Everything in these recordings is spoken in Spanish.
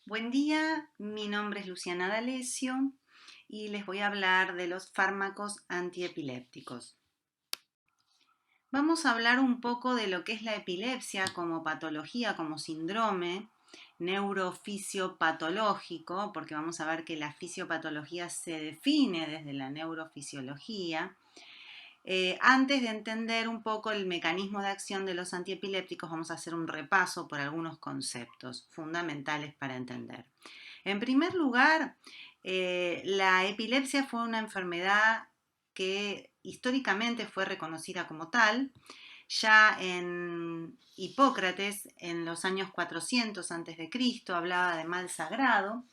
Buen día, mi nombre es Luciana D'Alessio y les voy a hablar de los fármacos antiepilépticos. Vamos a hablar un poco de lo que es la epilepsia como patología, como síndrome neurofisiopatológico, porque vamos a ver que la fisiopatología se define desde la neurofisiología. Antes de entender un poco el mecanismo de acción de los antiepilépticos, vamos a hacer un repaso por algunos conceptos fundamentales para entender. En primer lugar, la epilepsia fue una enfermedad que históricamente fue reconocida como tal. Ya en Hipócrates, en los años 400 a.C., hablaba de mal sagrado,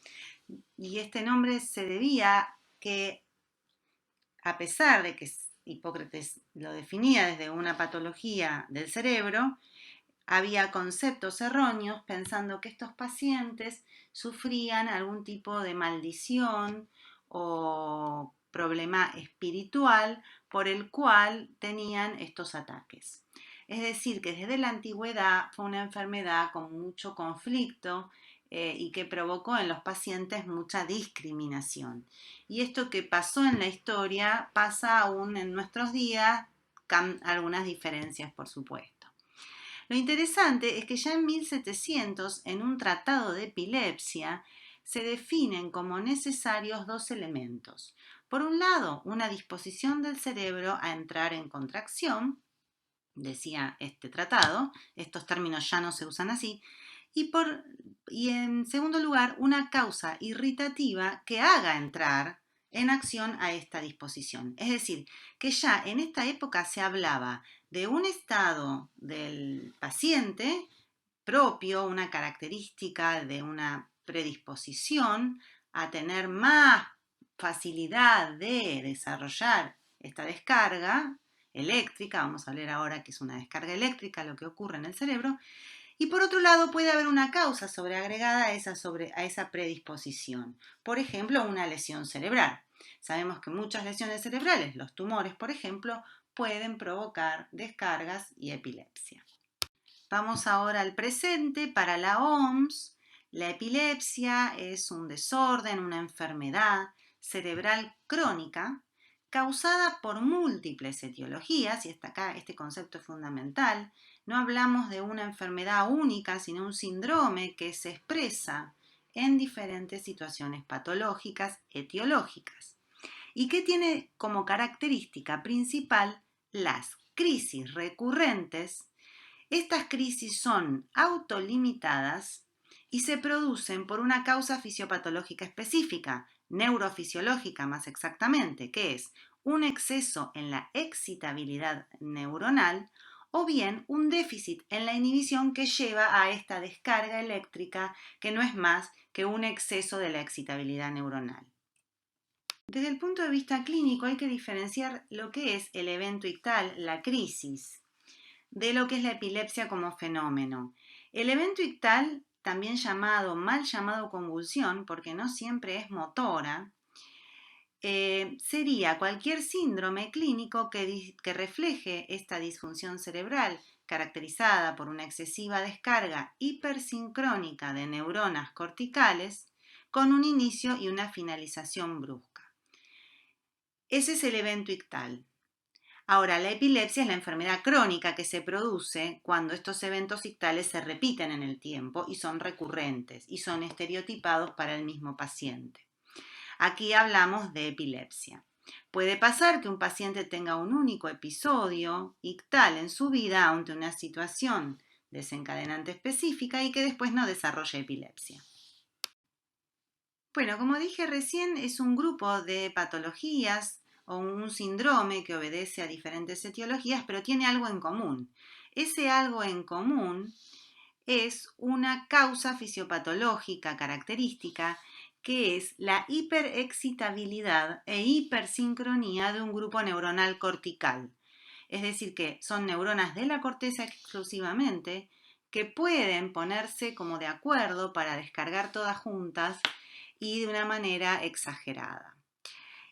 y este nombre se debía que, a pesar de que Hipócrates lo definía desde una patología del cerebro, había conceptos erróneos pensando que estos pacientes sufrían algún tipo de maldición o problema espiritual por el cual tenían estos ataques. Es decir, que desde la antigüedad fue una enfermedad con mucho conflicto y que provocó en los pacientes mucha discriminación. Y esto que pasó en la historia pasa aún en nuestros días, con algunas diferencias, por supuesto. Lo interesante es que ya en 1700, en un tratado de epilepsia, se definen como necesarios dos elementos. Por un lado, una disposición del cerebro a entrar en contracción, decía este tratado, estos términos ya no se usan así, y en segundo lugar, una causa irritativa que haga entrar en acción a esta disposición. Es decir, que ya en esta época se hablaba de un estado del paciente propio, una característica de una predisposición a tener más facilidad de desarrollar esta descarga eléctrica, vamos a ver ahora que es una descarga eléctrica lo que ocurre en el cerebro, y por otro lado puede haber una causa sobreagregada a esa predisposición, por ejemplo una lesión cerebral. Sabemos que muchas lesiones cerebrales, los tumores por ejemplo, pueden provocar descargas y epilepsia. Vamos ahora al presente. Para la OMS, la epilepsia es un desorden, una enfermedad cerebral crónica causada por múltiples etiologías, y hasta acá este concepto es fundamental. No hablamos de una enfermedad única, sino un síndrome que se expresa en diferentes situaciones patológicas etiológicas y que tiene como característica principal las crisis recurrentes. Estas crisis son autolimitadas y se producen por una causa fisiopatológica específica, neurofisiológica más exactamente, que es un exceso en la excitabilidad neuronal o bien un déficit en la inhibición que lleva a esta descarga eléctrica que no es más que un exceso de la excitabilidad neuronal. Desde el punto de vista clínico hay que diferenciar lo que es el evento ictal, la crisis, de lo que es la epilepsia como fenómeno. El evento ictal, también mal llamado convulsión, porque no siempre es motora, sería cualquier síndrome clínico que refleje esta disfunción cerebral caracterizada por una excesiva descarga hipersincrónica de neuronas corticales con un inicio y una finalización brusca. Ese es el evento ictal. Ahora, la epilepsia es la enfermedad crónica que se produce cuando estos eventos ictales se repiten en el tiempo y son recurrentes y son estereotipados para el mismo paciente. Aquí hablamos de epilepsia. Puede pasar que un paciente tenga un único episodio ictal en su vida ante una situación desencadenante específica y que después no desarrolle epilepsia. Bueno, como dije recién, es un grupo de patologías o un síndrome que obedece a diferentes etiologías, pero tiene algo en común. Ese algo en común es una causa fisiopatológica característica que es la hiperexcitabilidad e hipersincronía de un grupo neuronal cortical. Es decir, que son neuronas de la corteza exclusivamente que pueden ponerse como de acuerdo para descargar todas juntas y de una manera exagerada.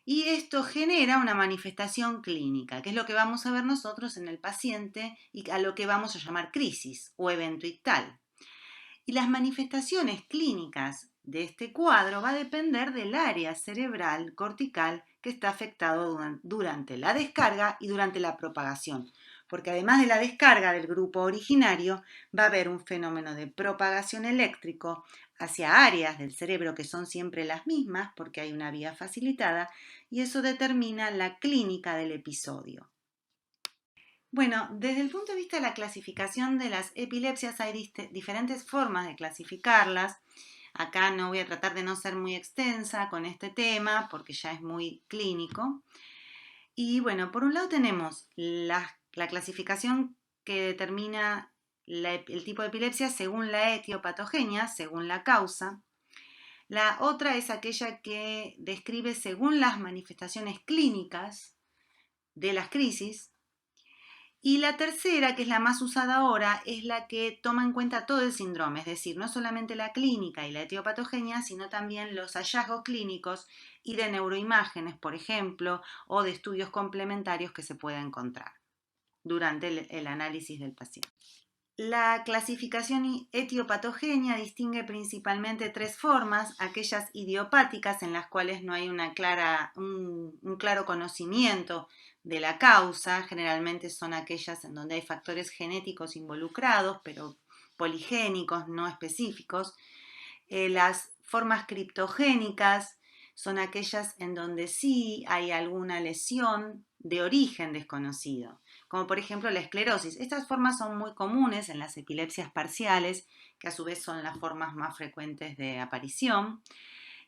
Y esto genera una manifestación clínica, que es lo que vamos a ver nosotros en el paciente y a lo que vamos a llamar crisis o evento ictal. Y las manifestaciones clínicas de este cuadro va a depender del área cerebral cortical que está afectado durante la descarga y durante la propagación. Porque además de la descarga del grupo originario, va a haber un fenómeno de propagación eléctrico hacia áreas del cerebro que son siempre las mismas, porque hay una vía facilitada, y eso determina la clínica del episodio. Bueno, desde el punto de vista de la clasificación de las epilepsias hay diferentes formas de clasificarlas. Acá no voy a tratar de no ser muy extensa con este tema porque ya es muy clínico. Y bueno, por un lado tenemos la clasificación que determina el tipo de epilepsia según la etiopatogenia, según la causa. La otra es aquella que describe según las manifestaciones clínicas de las crisis. Y la tercera, que es la más usada ahora, es la que toma en cuenta todo el síndrome, es decir, no solamente la clínica y la etiopatogenia, sino también los hallazgos clínicos y de neuroimágenes, por ejemplo, o de estudios complementarios que se pueda encontrar durante el análisis del paciente. La clasificación etiopatogenia distingue principalmente tres formas: aquellas idiopáticas en las cuales no hay un claro conocimiento de la causa, generalmente son aquellas en donde hay factores genéticos involucrados, pero poligénicos, no específicos. Las formas criptogénicas son aquellas en donde sí hay alguna lesión de origen desconocido, como por ejemplo la esclerosis. Estas formas son muy comunes en las epilepsias parciales, que a su vez son las formas más frecuentes de aparición,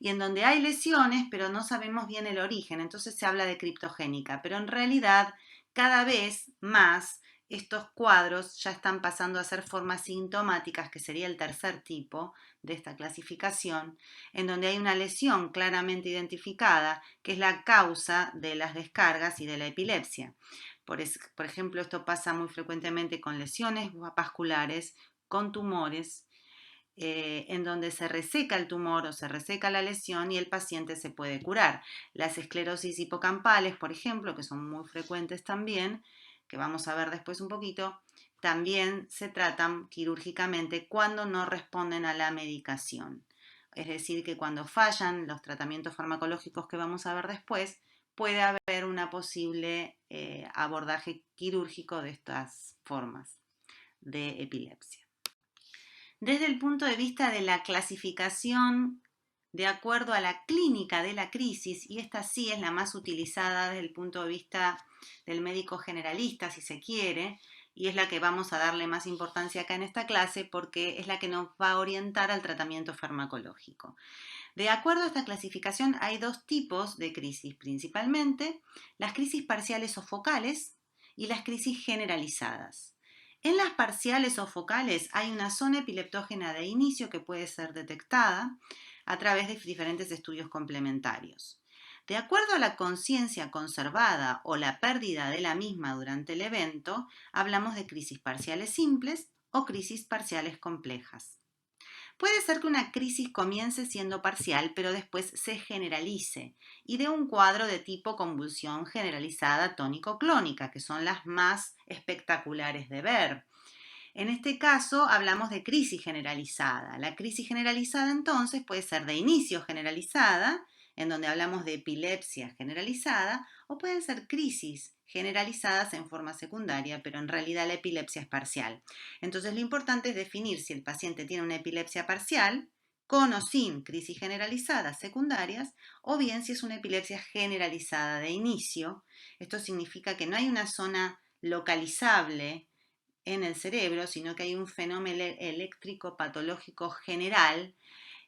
y en donde hay lesiones, pero no sabemos bien el origen, entonces se habla de criptogénica, pero en realidad cada vez más estos cuadros ya están pasando a ser formas sintomáticas, que sería el tercer tipo de esta clasificación, en donde hay una lesión claramente identificada, que es la causa de las descargas y de la epilepsia. Por ejemplo, esto pasa muy frecuentemente con lesiones vasculares, con tumores, en donde se reseca el tumor o se reseca la lesión y el paciente se puede curar. Las esclerosis hipocampales, por ejemplo, que son muy frecuentes también, que vamos a ver después un poquito, también se tratan quirúrgicamente cuando no responden a la medicación. Es decir, que cuando fallan los tratamientos farmacológicos que vamos a ver después, puede haber una posible abordaje quirúrgico de estas formas de epilepsia. Desde el punto de vista de la clasificación de acuerdo a la clínica de la crisis, y esta sí es la más utilizada desde el punto de vista del médico generalista, si se quiere, y es la que vamos a darle más importancia acá en esta clase porque es la que nos va a orientar al tratamiento farmacológico. De acuerdo a esta clasificación hay dos tipos de crisis principalmente: las crisis parciales o focales y las crisis generalizadas. En las parciales o focales hay una zona epileptógena de inicio que puede ser detectada a través de diferentes estudios complementarios. De acuerdo a la conciencia conservada o la pérdida de la misma durante el evento, hablamos de crisis parciales simples o crisis parciales complejas. Puede ser que una crisis comience siendo parcial, pero después se generalice y dé un cuadro de tipo convulsión generalizada tónico-clónica, que son las más espectaculares de ver. En este caso hablamos de crisis generalizada. La crisis generalizada entonces puede ser de inicio generalizada, en donde hablamos de epilepsia generalizada, o pueden ser crisis generalizadas en forma secundaria, pero en realidad la epilepsia es parcial. Entonces lo importante es definir si el paciente tiene una epilepsia parcial, con o sin crisis generalizadas secundarias, o bien si es una epilepsia generalizada de inicio. Esto significa que no hay una zona localizable en el cerebro, sino que hay un fenómeno eléctrico patológico general,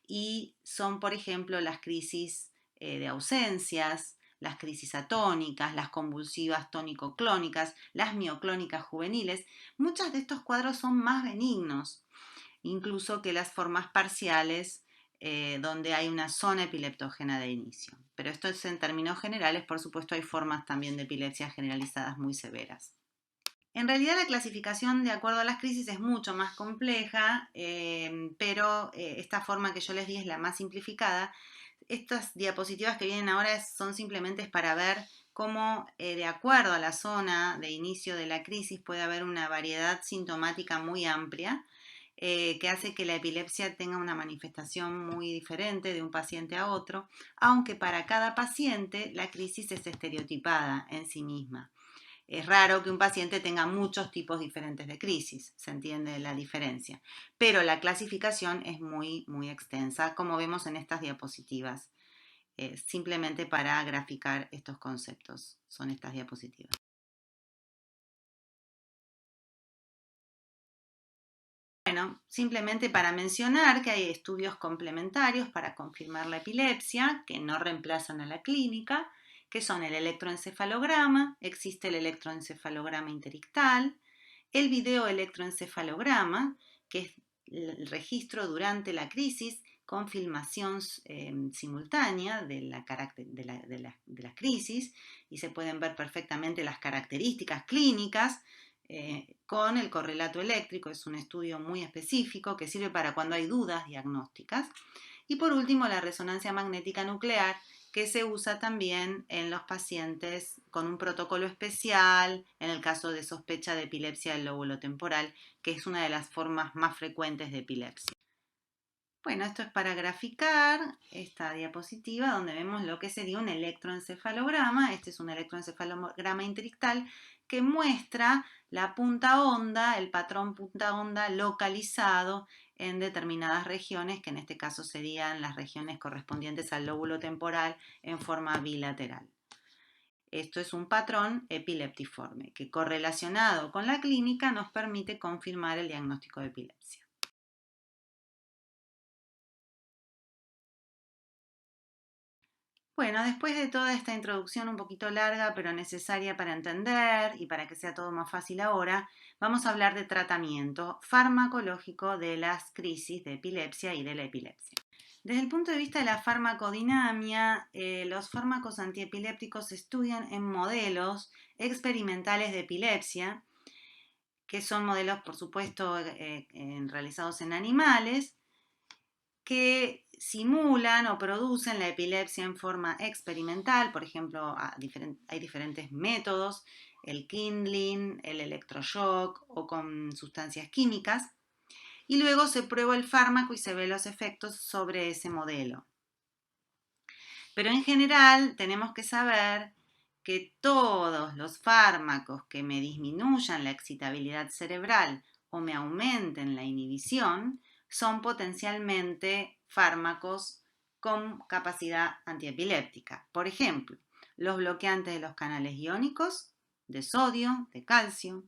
y son, por ejemplo, las crisis de ausencias, las crisis atónicas, las convulsivas tónico-clónicas, las mioclónicas juveniles. Muchos de estos cuadros son más benignos, incluso que las formas parciales, donde hay una zona epileptógena de inicio. Pero esto es en términos generales. Por supuesto, hay formas también de epilepsia generalizadas muy severas. En realidad la clasificación de acuerdo a las crisis es mucho más compleja, pero esta forma que yo les di es la más simplificada. Estas diapositivas que vienen ahora son simplemente para ver cómo de acuerdo a la zona de inicio de la crisis puede haber una variedad sintomática muy amplia. que hace que la epilepsia tenga una manifestación muy diferente de un paciente a otro, aunque para cada paciente la crisis es estereotipada en sí misma. Es raro que un paciente tenga muchos tipos diferentes de crisis, se entiende la diferencia, pero la clasificación es muy, muy extensa, como vemos en estas diapositivas, simplemente para graficar estos conceptos, son estas diapositivas. Bueno, simplemente para mencionar que hay estudios complementarios para confirmar la epilepsia que no reemplazan a la clínica, que son el electroencefalograma, existe el electroencefalograma interictal, el videoelectroencefalograma, que es el registro durante la crisis con filmación simultánea de la crisis, y se pueden ver perfectamente las características clínicas con el correlato eléctrico. Es un estudio muy específico que sirve para cuando hay dudas diagnósticas. Y por último, la resonancia magnética nuclear, que se usa también en los pacientes con un protocolo especial en el caso de sospecha de epilepsia del lóbulo temporal, que es una de las formas más frecuentes de epilepsia. Bueno, esto es para graficar esta diapositiva donde vemos lo que sería un electroencefalograma. Este es un electroencefalograma interictal que muestra la punta onda, el patrón punta onda localizado en determinadas regiones, que en este caso serían las regiones correspondientes al lóbulo temporal en forma bilateral. Esto es un patrón epileptiforme que, correlacionado con la clínica, nos permite confirmar el diagnóstico de epilepsia. Bueno, después de toda esta introducción un poquito larga, pero necesaria para entender y para que sea todo más fácil ahora, vamos a hablar de tratamiento farmacológico de las crisis de epilepsia y de la epilepsia. Desde el punto de vista de la farmacodinamia, los fármacos antiepilépticos se estudian en modelos experimentales de epilepsia, que son modelos, por supuesto, realizados en animales, que simulan o producen la epilepsia en forma experimental. Por ejemplo, hay diferentes métodos, el kindling, el electroshock o con sustancias químicas. Y luego se prueba el fármaco y se ve los efectos sobre ese modelo. Pero en general tenemos que saber que todos los fármacos que me disminuyan la excitabilidad cerebral o me aumenten la inhibición son potencialmente fármacos con capacidad antiepiléptica. Por ejemplo, los bloqueantes de los canales iónicos, de sodio, de calcio,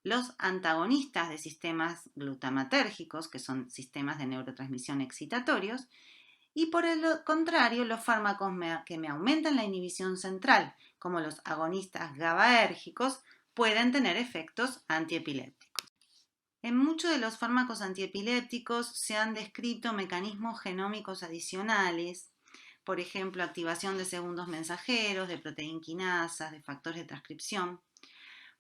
los antagonistas de sistemas glutamatérgicos, que son sistemas de neurotransmisión excitatorios, y por el contrario, los fármacos que me aumentan la inhibición central, como los agonistas GABAérgicos, pueden tener efectos antiepilépticos. En muchos de los fármacos antiepilépticos se han descrito mecanismos genómicos adicionales, por ejemplo, activación de segundos mensajeros, de proteinquinasas, de factores de transcripción,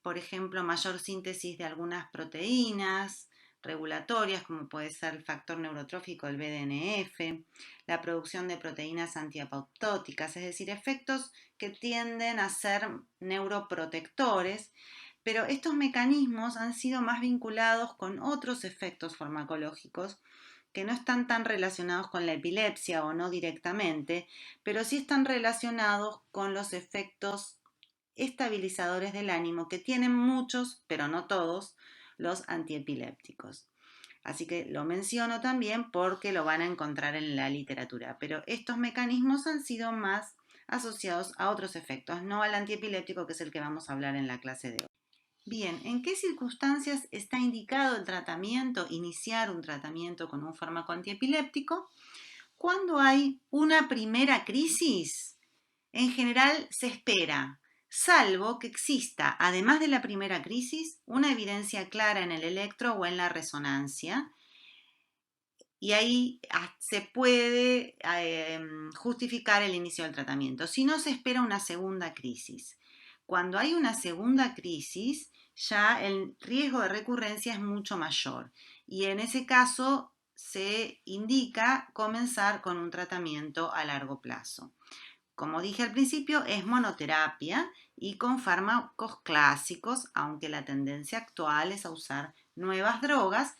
por ejemplo, mayor síntesis de algunas proteínas regulatorias, como puede ser el factor neurotrófico, el BDNF, la producción de proteínas antiapoptóticas, es decir, efectos que tienden a ser neuroprotectores, pero estos mecanismos han sido más vinculados con otros efectos farmacológicos que no están tan relacionados con la epilepsia o no directamente, pero sí están relacionados con los efectos estabilizadores del ánimo que tienen muchos, pero no todos, los antiepilépticos. Así que lo menciono también porque lo van a encontrar en la literatura, pero estos mecanismos han sido más asociados a otros efectos, no al antiepiléptico, que es el que vamos a hablar en la clase de hoy. Bien, ¿en qué circunstancias está indicado el tratamiento, iniciar un tratamiento con un fármaco antiepiléptico? Cuando hay una primera crisis, en general se espera, salvo que exista, además de la primera crisis, una evidencia clara en el electro o en la resonancia, y ahí se puede justificar el inicio del tratamiento. Si no, se espera una segunda crisis. Cuando hay una segunda crisis, ya el riesgo de recurrencia es mucho mayor, y en ese caso se indica comenzar con un tratamiento a largo plazo. Como dije al principio, es monoterapia y con fármacos clásicos, aunque la tendencia actual es a usar nuevas drogas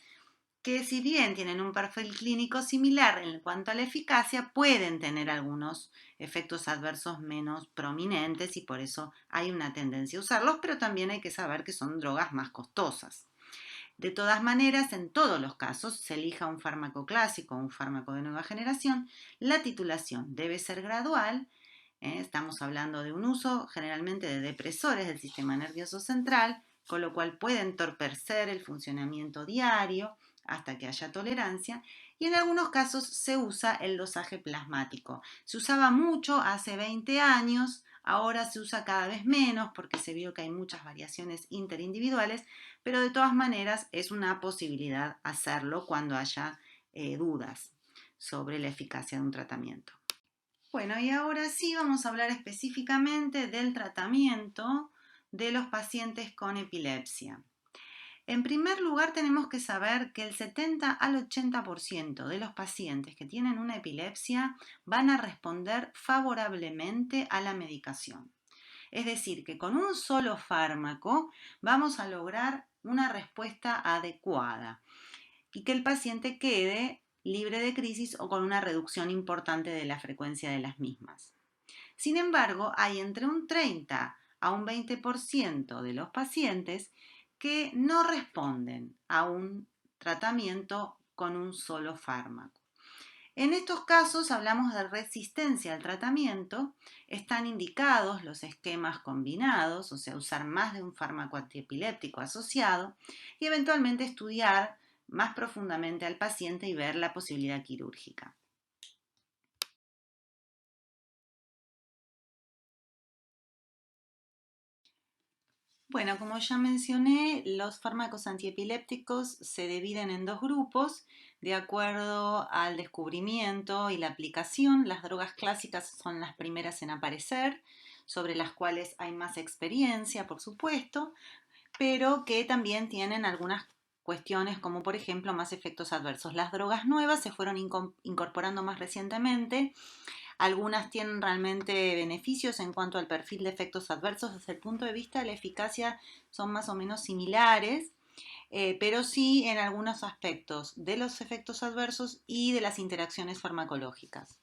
que si bien tienen un perfil clínico similar en cuanto a la eficacia, pueden tener algunos efectos adversos menos prominentes y por eso hay una tendencia a usarlos, pero también hay que saber que son drogas más costosas. De todas maneras, en todos los casos, se elija un fármaco clásico o un fármaco de nueva generación, la titulación debe ser gradual. Estamos hablando de un uso generalmente de depresores del sistema nervioso central, con lo cual puede entorpecer el funcionamiento diario hasta que haya tolerancia, y en algunos casos se usa el dosaje plasmático. Se usaba mucho hace 20 años, ahora se usa cada vez menos porque se vio que hay muchas variaciones interindividuales, pero de todas maneras es una posibilidad hacerlo cuando haya dudas sobre la eficacia de un tratamiento. Bueno, y ahora sí vamos a hablar específicamente del tratamiento de los pacientes con epilepsia. En primer lugar, tenemos que saber que el 70 al 80% de los pacientes que tienen una epilepsia van a responder favorablemente a la medicación. Es decir, que con un solo fármaco vamos a lograr una respuesta adecuada y que el paciente quede libre de crisis o con una reducción importante de la frecuencia de las mismas. Sin embargo, hay entre un 30 a un 20% de los pacientes que no responden a un tratamiento con un solo fármaco. En estos casos hablamos de resistencia al tratamiento, están indicados los esquemas combinados, o sea, usar más de un fármaco antiepiléptico asociado y eventualmente estudiar más profundamente al paciente y ver la posibilidad quirúrgica. Bueno, como ya mencioné, los fármacos antiepilépticos se dividen en dos grupos de acuerdo al descubrimiento y la aplicación. Las drogas clásicas son las primeras en aparecer, sobre las cuales hay más experiencia, por supuesto, pero que también tienen algunas cuestiones como por ejemplo más efectos adversos. Las drogas nuevas se fueron incorporando más recientemente. Algunas tienen realmente beneficios en cuanto al perfil de efectos adversos. Desde el punto de vista de la eficacia son más o menos similares, pero sí en algunos aspectos de los efectos adversos y de las interacciones farmacológicas,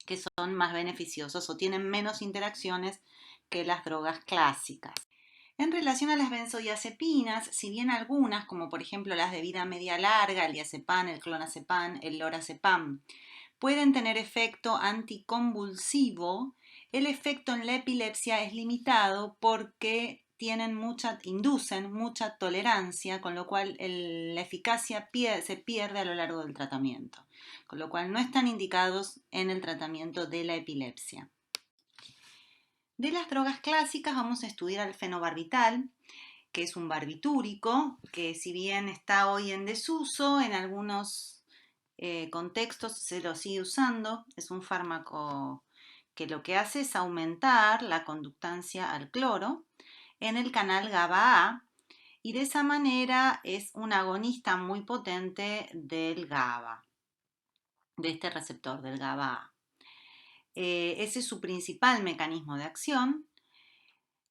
que son más beneficiosos o tienen menos interacciones que las drogas clásicas. En relación a las benzodiazepinas, si bien algunas, como por ejemplo las de vida media larga, el diazepam, el clonazepam, el lorazepam, pueden tener efecto anticonvulsivo, el efecto en la epilepsia es limitado porque inducen mucha tolerancia, con lo cual la eficacia se pierde a lo largo del tratamiento, con lo cual no están indicados en el tratamiento de la epilepsia. De las drogas clásicas vamos a estudiar el fenobarbital, que es un barbitúrico, que si bien está hoy en desuso, en algunos contextos se lo sigue usando. Es un fármaco que lo que hace es aumentar la conductancia al cloro en el canal GABA-A y de esa manera es un agonista muy potente del GABA, de este receptor del GABA-A. Ese es su principal mecanismo de acción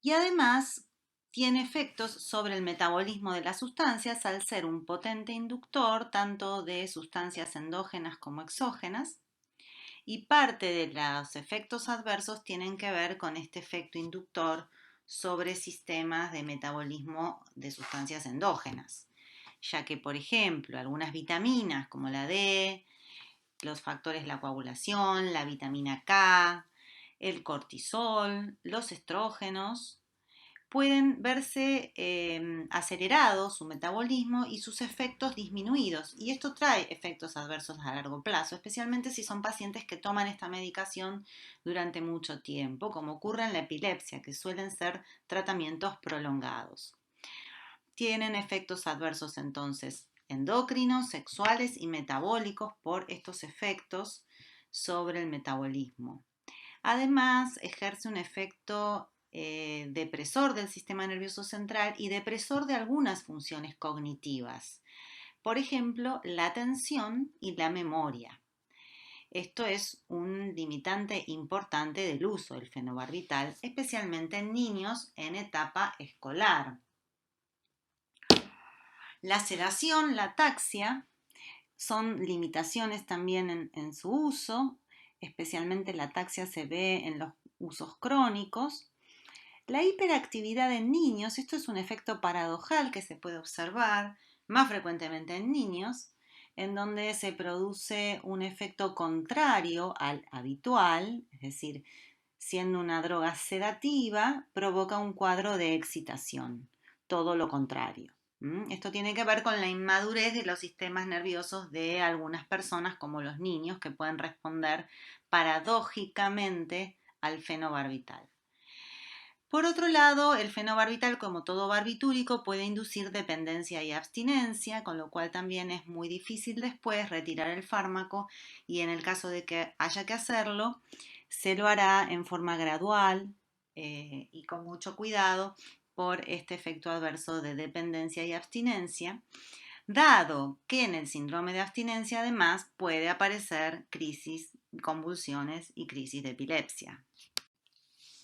y además tiene efectos sobre el metabolismo de las sustancias al ser un potente inductor tanto de sustancias endógenas como exógenas, y parte de los efectos adversos tienen que ver con este efecto inductor sobre sistemas de metabolismo de sustancias endógenas, ya que por ejemplo algunas vitaminas como la D, los factores de la coagulación, la vitamina K, el cortisol, los estrógenos, pueden verse acelerados su metabolismo y sus efectos disminuidos. Y esto trae efectos adversos a largo plazo, especialmente si son pacientes que toman esta medicación durante mucho tiempo, como ocurre en la epilepsia, que suelen ser tratamientos prolongados. Tienen efectos adversos entonces endocrinos, sexuales y metabólicos por estos efectos sobre el metabolismo. Además, ejerce un efecto depresor del sistema nervioso central y depresor de algunas funciones cognitivas. Por ejemplo, la atención y la memoria. Esto es un limitante importante del uso del fenobarbital, especialmente en niños en etapa escolar. La sedación, la ataxia, son limitaciones también en su uso, especialmente la ataxia se ve en los usos crónicos. La hiperactividad en niños, esto es un efecto paradojal que se puede observar más frecuentemente en niños, en donde se produce un efecto contrario al habitual, es decir, siendo una droga sedativa, provoca un cuadro de excitación, todo lo contrario. Esto tiene que ver con la inmadurez de los sistemas nerviosos de algunas personas, como los niños, que pueden responder paradójicamente al fenobarbital. Por otro lado, el fenobarbital, como todo barbitúrico, puede inducir dependencia y abstinencia, con lo cual también es muy difícil después retirar el fármaco y en el caso de que haya que hacerlo, se lo hará en forma gradual y con mucho cuidado por este efecto adverso de dependencia y abstinencia, dado que en el síndrome de abstinencia además puede aparecer crisis, convulsiones y crisis de epilepsia.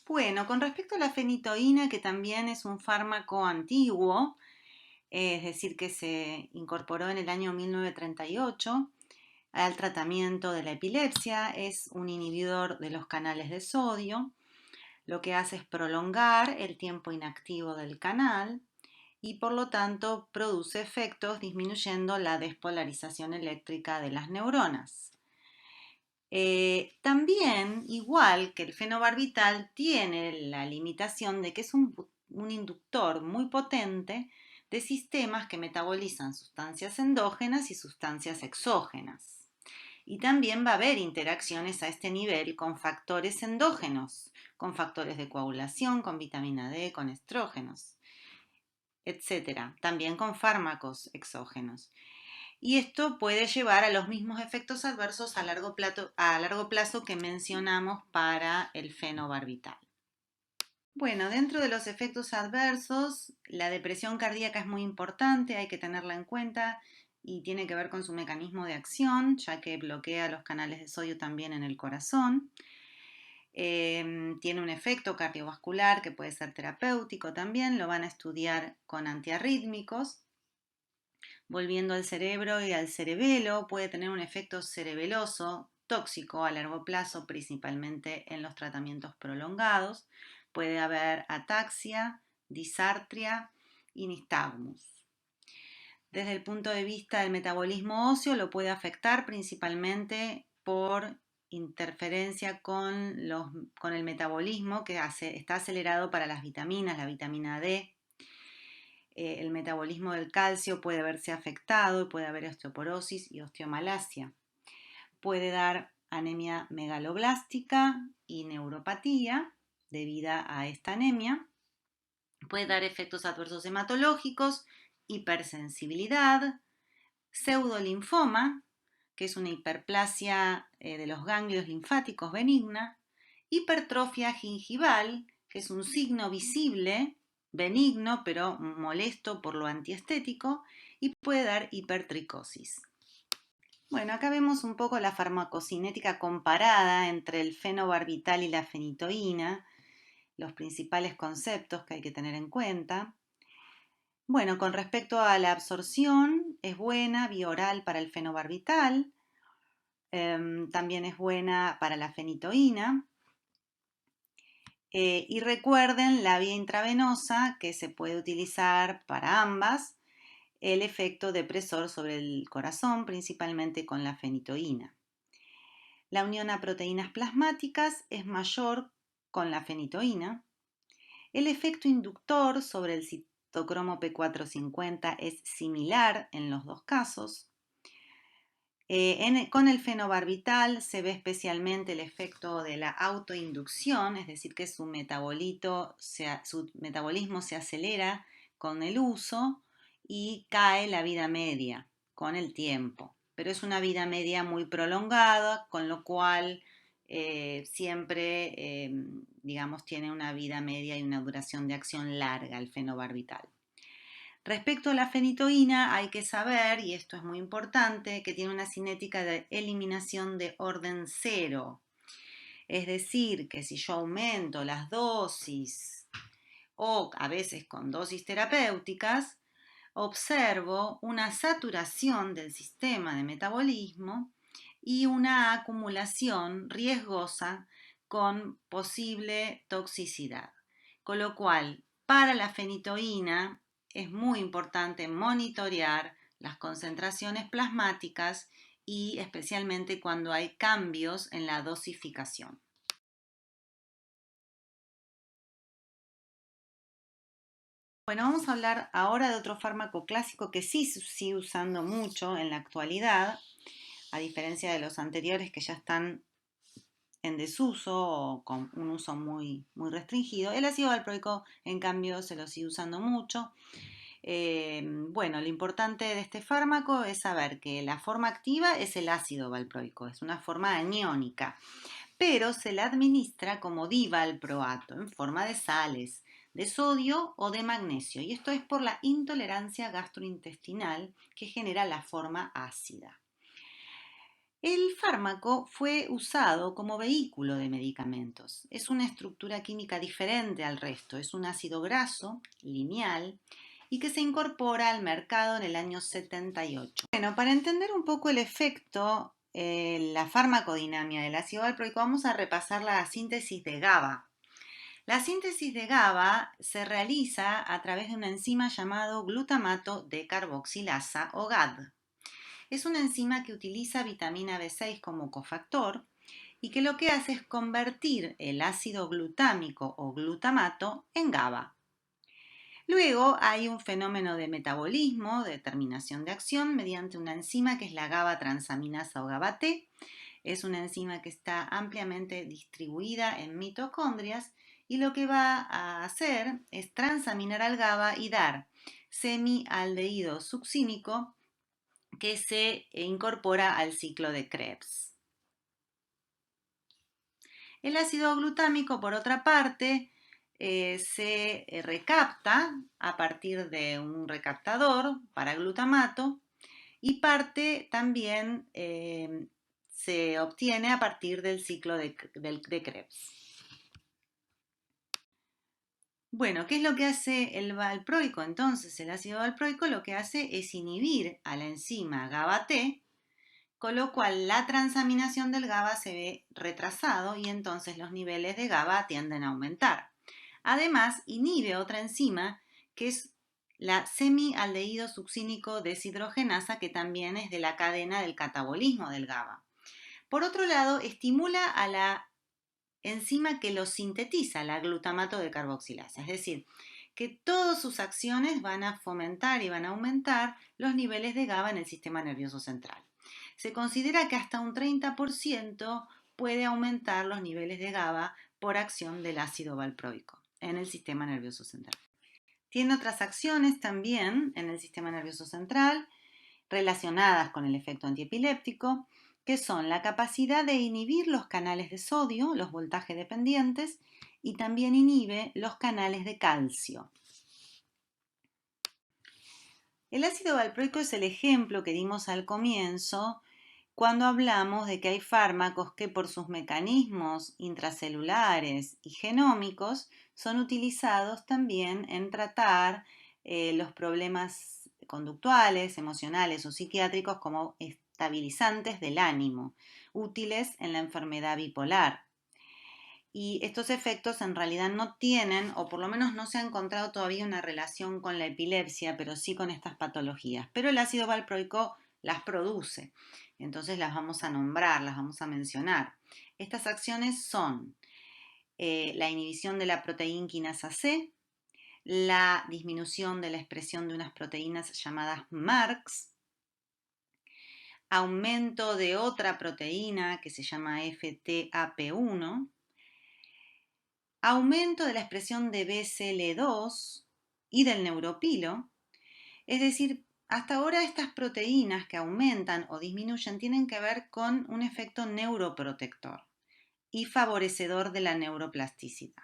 Bueno, con respecto a la fenitoína, que también es un fármaco antiguo, es decir, que se incorporó en el año 1938 al tratamiento de la epilepsia, es un inhibidor de los canales de sodio. Lo que hace es prolongar el tiempo inactivo del canal y por lo tanto produce efectos disminuyendo la despolarización eléctrica de las neuronas. También, igual que el fenobarbital, tiene la limitación de que es un inductor muy potente de sistemas que metabolizan sustancias endógenas y sustancias exógenas. Y también va a haber interacciones a este nivel con factores endógenos, con factores de coagulación, con vitamina D, con estrógenos, etc. También con fármacos exógenos. Y esto puede llevar a los mismos efectos adversos a largo plazo que mencionamos para el fenobarbital. Bueno, dentro de los efectos adversos, la depresión cardíaca es muy importante, hay que tenerla en cuenta y tiene que ver con su mecanismo de acción, ya que bloquea los canales de sodio también en el corazón. Tiene un efecto cardiovascular que puede ser terapéutico también, lo van a estudiar con antiarrítmicos. Volviendo al cerebro y al cerebelo, puede tener un efecto cerebeloso tóxico a largo plazo, principalmente en los tratamientos prolongados. Puede haber ataxia, disartria y nistagmus. Desde el punto de vista del metabolismo óseo, lo puede afectar principalmente por interferencia con el metabolismo que está acelerado para las vitaminas, la vitamina D. El metabolismo del calcio puede verse afectado y puede haber osteoporosis y osteomalacia. Puede dar anemia megaloblástica y neuropatía debida a esta anemia. Puede dar efectos adversos hematológicos, hipersensibilidad, pseudolinfoma, que es una hiperplasia de los ganglios linfáticos benigna, hipertrofia gingival, que es un signo visible, benigno pero molesto por lo antiestético, y puede dar hipertricosis. Bueno, acá vemos un poco la farmacocinética comparada entre el fenobarbital y la fenitoína, los principales conceptos que hay que tener en cuenta. Bueno, con respecto a la absorción, es buena vía oral para el fenobarbital, también es buena para la fenitoína. Y recuerden la vía intravenosa que se puede utilizar para ambas, el efecto depresor sobre el corazón, principalmente con la fenitoína. La unión a proteínas plasmáticas es mayor con la fenitoína. El efecto inductor sobre el citocromo P450 es similar en los dos casos. Con el fenobarbital se ve especialmente el efecto de la autoinducción, es decir, que su metabolismo se acelera con el uso y cae la vida media con el tiempo. Pero es una vida media muy prolongada, con lo cual siempre, digamos, tiene una vida media y una duración de acción larga el fenobarbital. Respecto a la fenitoína, hay que saber, y esto es muy importante, que tiene una cinética de eliminación de orden cero. Es decir, que si yo aumento las dosis o a veces con dosis terapéuticas, observo una saturación del sistema de metabolismo y una acumulación riesgosa con posible toxicidad. Con lo cual, para la fenitoína es muy importante monitorear las concentraciones plasmáticas y especialmente cuando hay cambios en la dosificación. Bueno, vamos a hablar ahora de otro fármaco clásico que sí se sigue usando mucho en la actualidad, a diferencia de los anteriores que ya están en desuso o con un uso muy restringido. El ácido valproico, en cambio, se lo sigue usando mucho. Bueno, lo importante de este fármaco es saber que la forma activa es el ácido valproico, es una forma aniónica, pero se la administra como divalproato en forma de sales, de sodio o de magnesio, y esto es por la intolerancia gastrointestinal que genera la forma ácida. El fármaco fue usado como vehículo de medicamentos. Es una estructura química diferente al resto. Es un ácido graso, lineal, y que se incorpora al mercado en el año 78. Bueno, para entender un poco el efecto, la farmacodinámica del ácido valproico, vamos a repasar la síntesis de GABA. La síntesis de GABA se realiza a través de una enzima llamado glutamato de carboxilasa o GAD. Es una enzima que utiliza vitamina B6 como cofactor y que lo que hace es convertir el ácido glutámico o glutamato en GABA. Luego hay un fenómeno de metabolismo, de terminación de acción mediante una enzima que es la GABA transaminasa o GABA-T. Es una enzima que está ampliamente distribuida en mitocondrias y lo que va a hacer es transaminar al GABA y dar semialdehído succínico que se incorpora al ciclo de Krebs. El ácido glutámico, por otra parte, se recapta a partir de un recaptador para glutamato y parte también se obtiene a partir del ciclo de Krebs. Bueno, ¿qué es lo que hace el valproico? Entonces, el ácido valproico lo que hace es inhibir a la enzima GABA-T, con lo cual la transaminación del GABA se ve retrasado y entonces los niveles de GABA tienden a aumentar. Además, inhibe otra enzima que es la semialdehído succínico deshidrogenasa, que también es de la cadena del catabolismo del GABA. Por otro lado, estimula a la enzima que lo sintetiza, la glutamato de carboxilasa, es decir, que todas sus acciones van a fomentar y van a aumentar los niveles de GABA en el sistema nervioso central. Se considera que hasta un 30% puede aumentar los niveles de GABA por acción del ácido valproico en el sistema nervioso central. Tiene otras acciones también en el sistema nervioso central relacionadas con el efecto antiepiléptico, que son la capacidad de inhibir los canales de sodio, los voltajes dependientes, y también inhibe los canales de calcio. El ácido valproico es el ejemplo que dimos al comienzo cuando hablamos de que hay fármacos que por sus mecanismos intracelulares y genómicos son utilizados también en tratar los problemas conductuales, emocionales o psiquiátricos como estabilizantes del ánimo, útiles en la enfermedad bipolar. Y estos efectos en realidad no tienen, o por lo menos no se ha encontrado todavía una relación con la epilepsia, pero sí con estas patologías. Pero el ácido valproico las produce. Entonces las vamos a nombrar, las vamos a mencionar. Estas acciones son la inhibición de la proteína quinasa C, la disminución de la expresión de unas proteínas llamadas MARCs, aumento de otra proteína que se llama FTAP1, aumento de la expresión de BCL2 y del neuropilo, es decir, hasta ahora estas proteínas que aumentan o disminuyen tienen que ver con un efecto neuroprotector y favorecedor de la neuroplasticidad.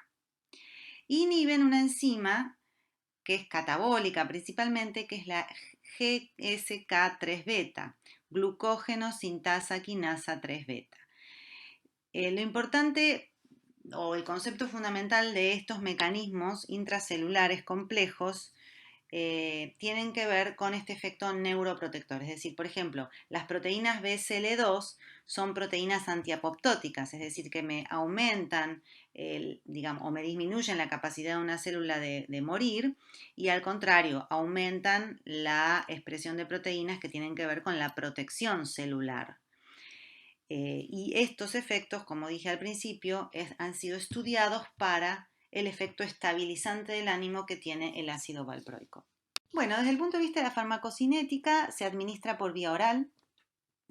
Inhiben una enzima que es catabólica principalmente, que es la GSK3-beta, glucógeno sintasa quinasa 3-beta. Lo importante o el concepto fundamental de estos mecanismos intracelulares complejos tienen que ver con este efecto neuroprotector. Es decir, por ejemplo, las proteínas BCL2 son proteínas antiapoptóticas, es decir, que me aumentan, digamos, o me disminuyen la capacidad de una célula de morir, y al contrario, aumentan la expresión de proteínas que tienen que ver con la protección celular. Y estos efectos, como dije al principio, han sido estudiados para el efecto estabilizante del ánimo que tiene el ácido valproico. Bueno, desde el punto de vista de la farmacocinética, se administra por vía oral,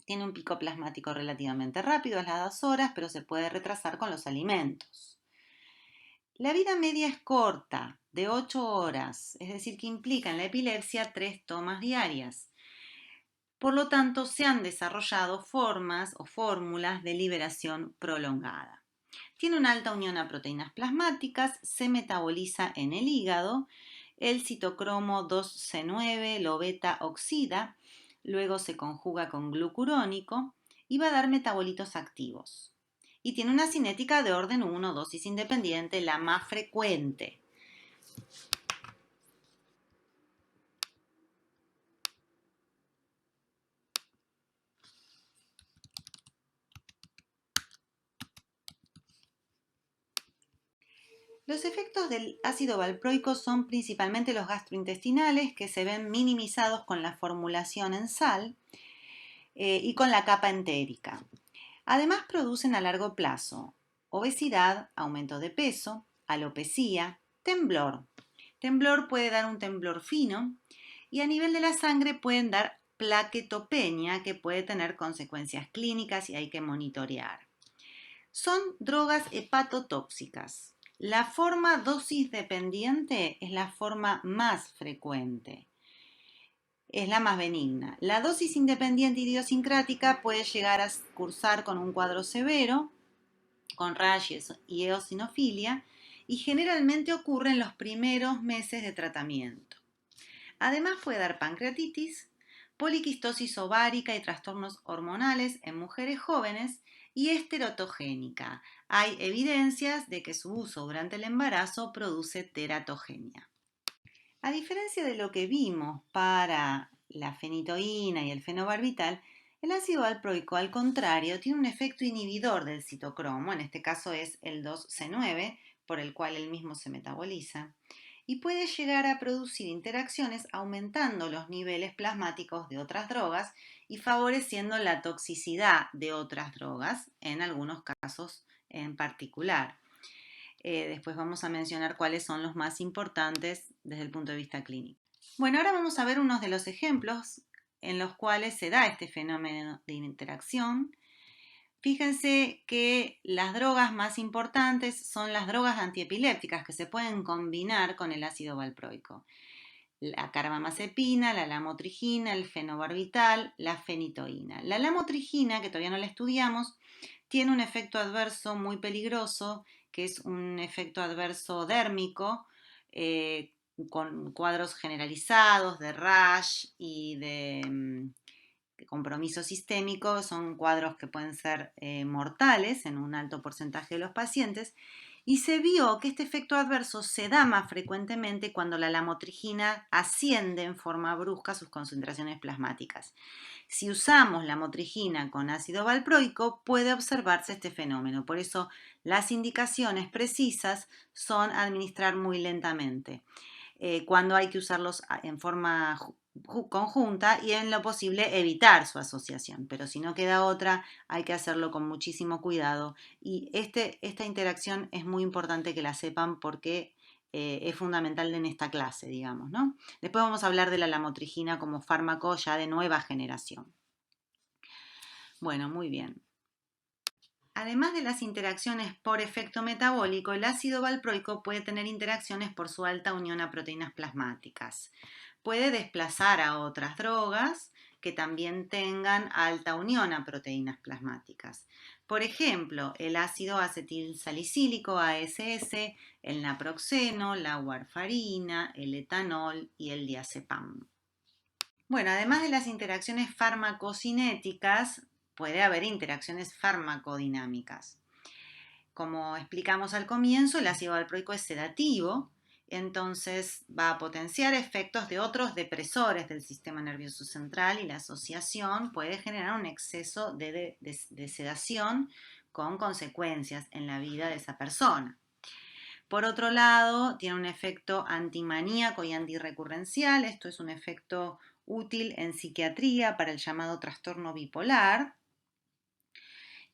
tiene un pico plasmático relativamente rápido a las 2 horas, pero se puede retrasar con los alimentos. La vida media es corta, de 8 horas, es decir, que implica en la epilepsia 3 tomas diarias. Por lo tanto, se han desarrollado formas o fórmulas de liberación prolongada. Tiene una alta unión a proteínas plasmáticas, se metaboliza en el hígado, el citocromo 2C9 lo beta oxida, luego se conjuga con glucurónico y va a dar metabolitos activos. Y tiene una cinética de orden 1, dosis independiente, la más frecuente. Los efectos del ácido valproico son principalmente los gastrointestinales, que se ven minimizados con la formulación en sal y con la capa entérica. Además producen a largo plazo obesidad, aumento de peso, alopecia, temblor. Temblor puede dar un temblor fino y a nivel de la sangre pueden dar plaquetopenia, que puede tener consecuencias clínicas y hay que monitorear. Son drogas hepatotóxicas. La forma dosis dependiente es la forma más frecuente. Es la más benigna. La dosis independiente idiosincrática puede llegar a cursar con un cuadro severo, con rash y eosinofilia, y generalmente ocurre en los primeros meses de tratamiento. Además puede dar pancreatitis, poliquistosis ovárica y trastornos hormonales en mujeres jóvenes y es teratogénica. Hay evidencias de que su uso durante el embarazo produce teratogenia. A diferencia de lo que vimos para la fenitoína y el fenobarbital, el ácido valproico, al contrario, tiene un efecto inhibidor del citocromo, en este caso es el 2C9, por el cual el mismo se metaboliza, y puede llegar a producir interacciones aumentando los niveles plasmáticos de otras drogas y favoreciendo la toxicidad de otras drogas, en algunos casos en particular. Después vamos a mencionar cuáles son los más importantes desde el punto de vista clínico. Bueno, ahora vamos a ver unos de los ejemplos en los cuales se da este fenómeno de interacción. Fíjense que las drogas más importantes son las drogas antiepilépticas que se pueden combinar con el ácido valproico. La carbamazepina, la lamotrigina, el fenobarbital, la fenitoína. La lamotrigina, que todavía no la estudiamos, tiene un efecto adverso muy peligroso, que es un efecto adverso dérmico, con cuadros generalizados de rash y de compromiso sistémico. Son cuadros que pueden ser mortales en un alto porcentaje de los pacientes. Y se vio que este efecto adverso se da más frecuentemente cuando la lamotrigina asciende en forma brusca sus concentraciones plasmáticas. Si usamos lamotrigina con ácido valproico, puede observarse este fenómeno. Por eso, las indicaciones precisas son administrar muy lentamente, cuando hay que usarlos en forma conjunta y en lo posible evitar su asociación, pero si no queda otra hay que hacerlo con muchísimo cuidado y esta interacción es muy importante que la sepan porque es fundamental en esta clase, digamos, ¿no? Después vamos a hablar de la lamotrigina como fármaco ya de nueva generación. Bueno, muy bien. Además de las interacciones por efecto metabólico, el ácido valproico puede tener interacciones por su alta unión a proteínas plasmáticas. Puede desplazar a otras drogas que también tengan alta unión a proteínas plasmáticas. Por ejemplo, el ácido acetilsalicílico ASS, el naproxeno, la warfarina, el etanol y el diazepam. Bueno, además de las interacciones farmacocinéticas, puede haber interacciones farmacodinámicas. Como explicamos al comienzo, el ácido valproico es sedativo entonces va a potenciar efectos de otros depresores del sistema nervioso central y la asociación puede generar un exceso de sedación con consecuencias en la vida de esa persona. Por otro lado, tiene un efecto antimaníaco y antirrecurrencial. Esto es un efecto útil en psiquiatría para el llamado trastorno bipolar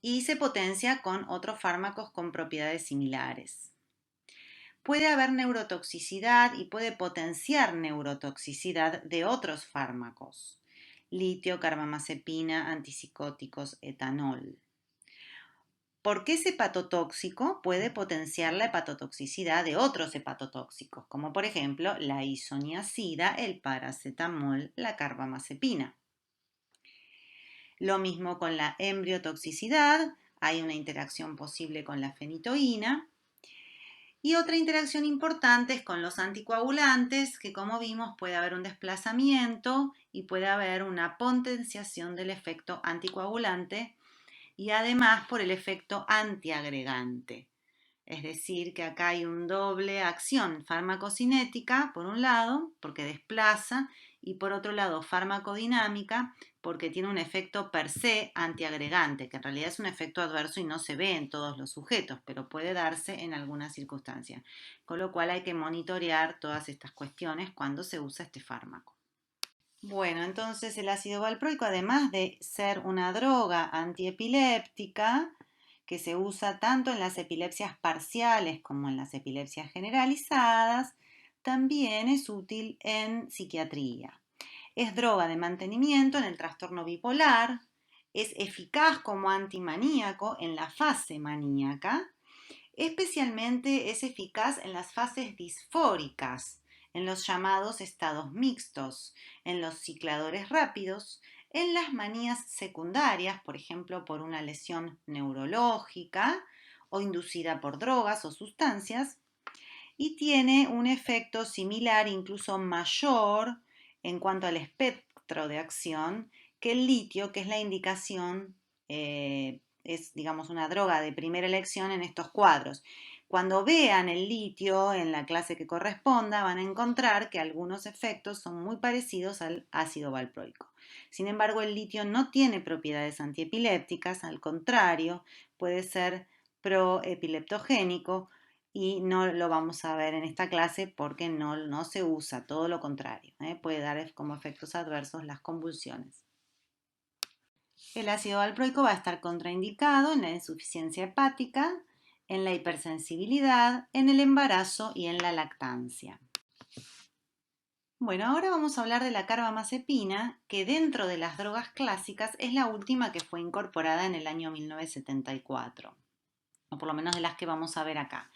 y se potencia con otros fármacos con propiedades similares. Puede haber neurotoxicidad y puede potenciar neurotoxicidad de otros fármacos: litio, carbamazepina, antipsicóticos, etanol. ¿Por qué es hepatotóxico? Puede potenciar la hepatotoxicidad de otros hepatotóxicos, como por ejemplo la isoniazida, el paracetamol, la carbamazepina. Lo mismo con la embriotoxicidad, hay una interacción posible con la fenitoína. Y otra interacción importante es con los anticoagulantes, que como vimos puede haber un desplazamiento y puede haber una potenciación del efecto anticoagulante y además por el efecto antiagregante. Es decir, que acá hay una doble acción farmacocinética, por un lado, porque desplaza, y por otro lado farmacodinámica, porque tiene un efecto per se antiagregante, que en realidad es un efecto adverso y no se ve en todos los sujetos, pero puede darse en algunas circunstancias. Con lo cual hay que monitorear todas estas cuestiones cuando se usa este fármaco. Bueno, entonces el ácido valproico, además de ser una droga antiepiléptica, que se usa tanto en las epilepsias parciales como en las epilepsias generalizadas, también es útil en psiquiatría. Es droga de mantenimiento en el trastorno bipolar, es eficaz como antimaníaco en la fase maníaca, especialmente es eficaz en las fases disfóricas, en los llamados estados mixtos, en los cicladores rápidos, en las manías secundarias, por ejemplo, por una lesión neurológica o inducida por drogas o sustancias, y tiene un efecto similar, incluso mayor, en cuanto al espectro de acción que el litio, que es la indicación, es, digamos, una droga de primera elección en estos cuadros. Cuando vean el litio en la clase que corresponda, van a encontrar que algunos efectos son muy parecidos al ácido valproico. Sin embargo, el litio no tiene propiedades antiepilépticas, al contrario, puede ser proepileptogénico, y no lo vamos a ver en esta clase porque no se usa, todo lo contrario, puede dar como efectos adversos las convulsiones. El ácido valproico va a estar contraindicado en la insuficiencia hepática, en la hipersensibilidad, en el embarazo y en la lactancia. Bueno, ahora vamos a hablar de la carbamazepina, que dentro de las drogas clásicas es la última que fue incorporada en el año 1974, o por lo menos de las que vamos a ver acá.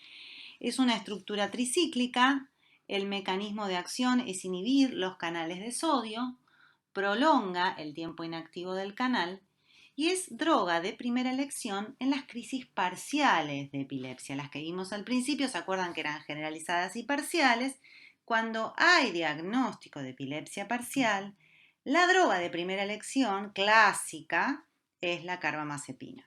Es una estructura tricíclica, el mecanismo de acción es inhibir los canales de sodio, prolonga el tiempo inactivo del canal y es droga de primera elección en las crisis parciales de epilepsia. Las que vimos al principio, ¿se acuerdan que eran generalizadas y parciales? Cuando hay diagnóstico de epilepsia parcial, la droga de primera elección clásica es la carbamazepina.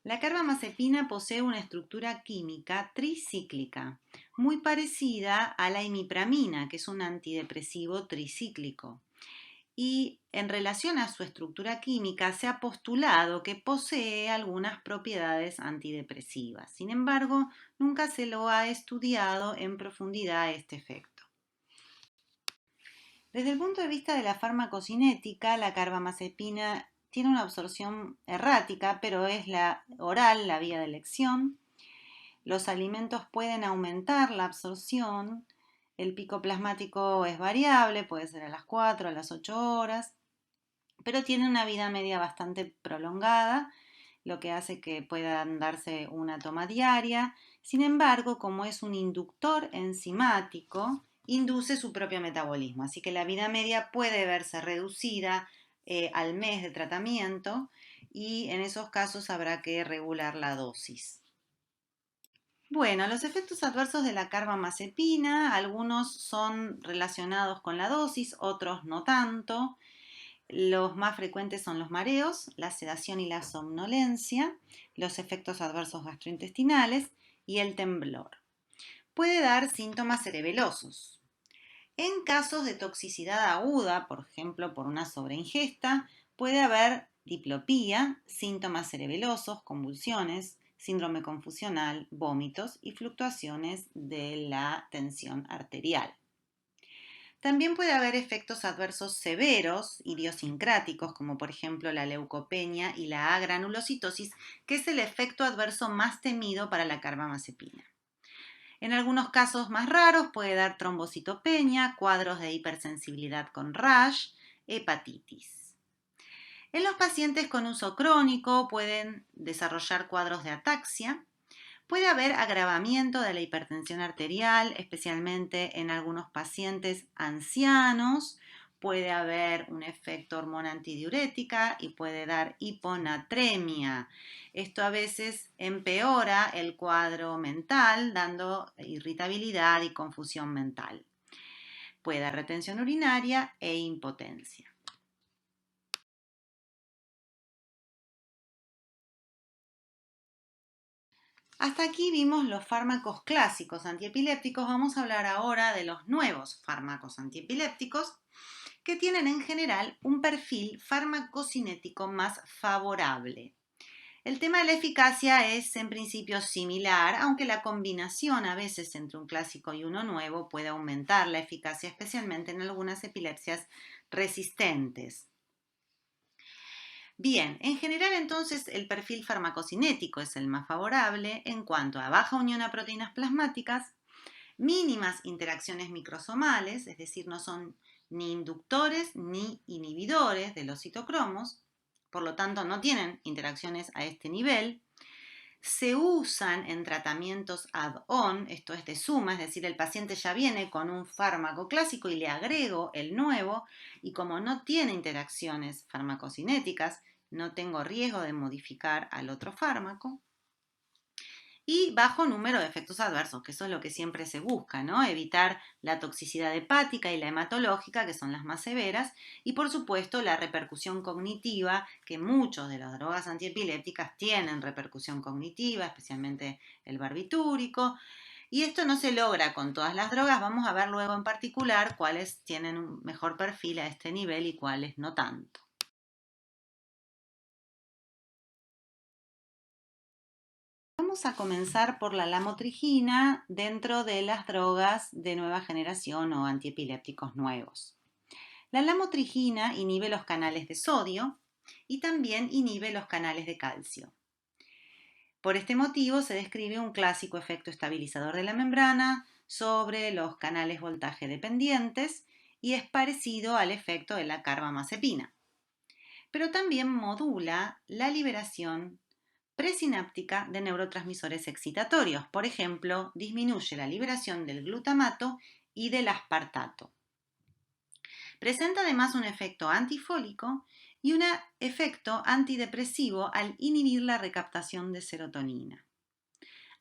La carbamazepina posee una estructura química tricíclica, muy parecida a la imipramina, que es un antidepresivo tricíclico. Y en relación a su estructura química se ha postulado que posee algunas propiedades antidepresivas. Sin embargo, nunca se lo ha estudiado en profundidad este efecto. Desde el punto de vista de la farmacocinética, la carbamazepina tiene una absorción errática, pero es la oral la vía de elección. Los alimentos pueden aumentar la absorción. El pico plasmático es variable, puede ser a las 4, a las 8 horas, pero tiene una vida media bastante prolongada, lo que hace que puedan darse una toma diaria. Sin embargo, como es un inductor enzimático, induce su propio metabolismo, así que la vida media puede verse reducida al mes de tratamiento y en esos casos habrá que regular la dosis. Bueno, los efectos adversos de la carbamazepina, algunos son relacionados con la dosis, otros no tanto. Los más frecuentes son los mareos, la sedación y la somnolencia, los efectos adversos gastrointestinales y el temblor. puede dar síntomas cerebelosos. En casos de toxicidad aguda, por ejemplo por una sobreingesta, puede haber diplopía, síntomas cerebelosos, convulsiones, síndrome confusional, vómitos y fluctuaciones de la tensión arterial. También puede haber efectos adversos severos, idiosincráticos, como por ejemplo la leucopenia y la agranulocitosis, que es el efecto adverso más temido para la carbamazepina. En algunos casos más raros puede dar trombocitopenia, cuadros de hipersensibilidad con rash, hepatitis. En los pacientes con uso crónico pueden desarrollar cuadros de ataxia. Puede haber agravamiento de la hipertensión arterial, especialmente en algunos pacientes ancianos. Puede haber un efecto hormona antidiurética y puede dar hiponatremia. Esto a veces empeora el cuadro mental, dando irritabilidad y confusión mental. Puede dar retención urinaria e impotencia. Hasta aquí vimos los fármacos clásicos antiepilépticos. Vamos a hablar ahora de los nuevos fármacos antiepilépticos que tienen en general un perfil farmacocinético más favorable. El tema de la eficacia es en principio similar, aunque la combinación a veces entre un clásico y uno nuevo puede aumentar la eficacia, especialmente en algunas epilepsias resistentes. Bien, en general entonces el perfil farmacocinético es el más favorable en cuanto a baja unión a proteínas plasmáticas, mínimas interacciones microsomales, es decir, no son ni inductores ni inhibidores de los citocromos, por lo tanto no tienen interacciones a este nivel. Se usan en tratamientos add-on, esto es de suma, es decir, el paciente ya viene con un fármaco clásico y le agrego el nuevo, y como no tiene interacciones farmacocinéticas, no tengo riesgo de modificar al otro fármaco. Y bajo número de efectos adversos, que eso es lo que siempre se busca, ¿no? Evitar la toxicidad hepática y la hematológica, que son las más severas, y por supuesto la repercusión cognitiva, que muchos de las drogas antiepilépticas tienen repercusión cognitiva, especialmente el barbitúrico. Y esto no se logra con todas las drogas, vamos a ver luego en particular cuáles tienen un mejor perfil a este nivel y cuáles no tanto. Vamos a comenzar por la lamotrigina dentro de las drogas de nueva generación o antiepilépticos nuevos. La lamotrigina inhibe los canales de sodio y también inhibe los canales de calcio. Por este motivo se describe un clásico efecto estabilizador de la membrana sobre los canales voltaje dependientes y es parecido al efecto de la carbamazepina. Pero también modula la liberación presináptica de neurotransmisores excitatorios. Por ejemplo, disminuye la liberación del glutamato y del aspartato. Presenta además un efecto antifólico y un efecto antidepresivo al inhibir la recaptación de serotonina.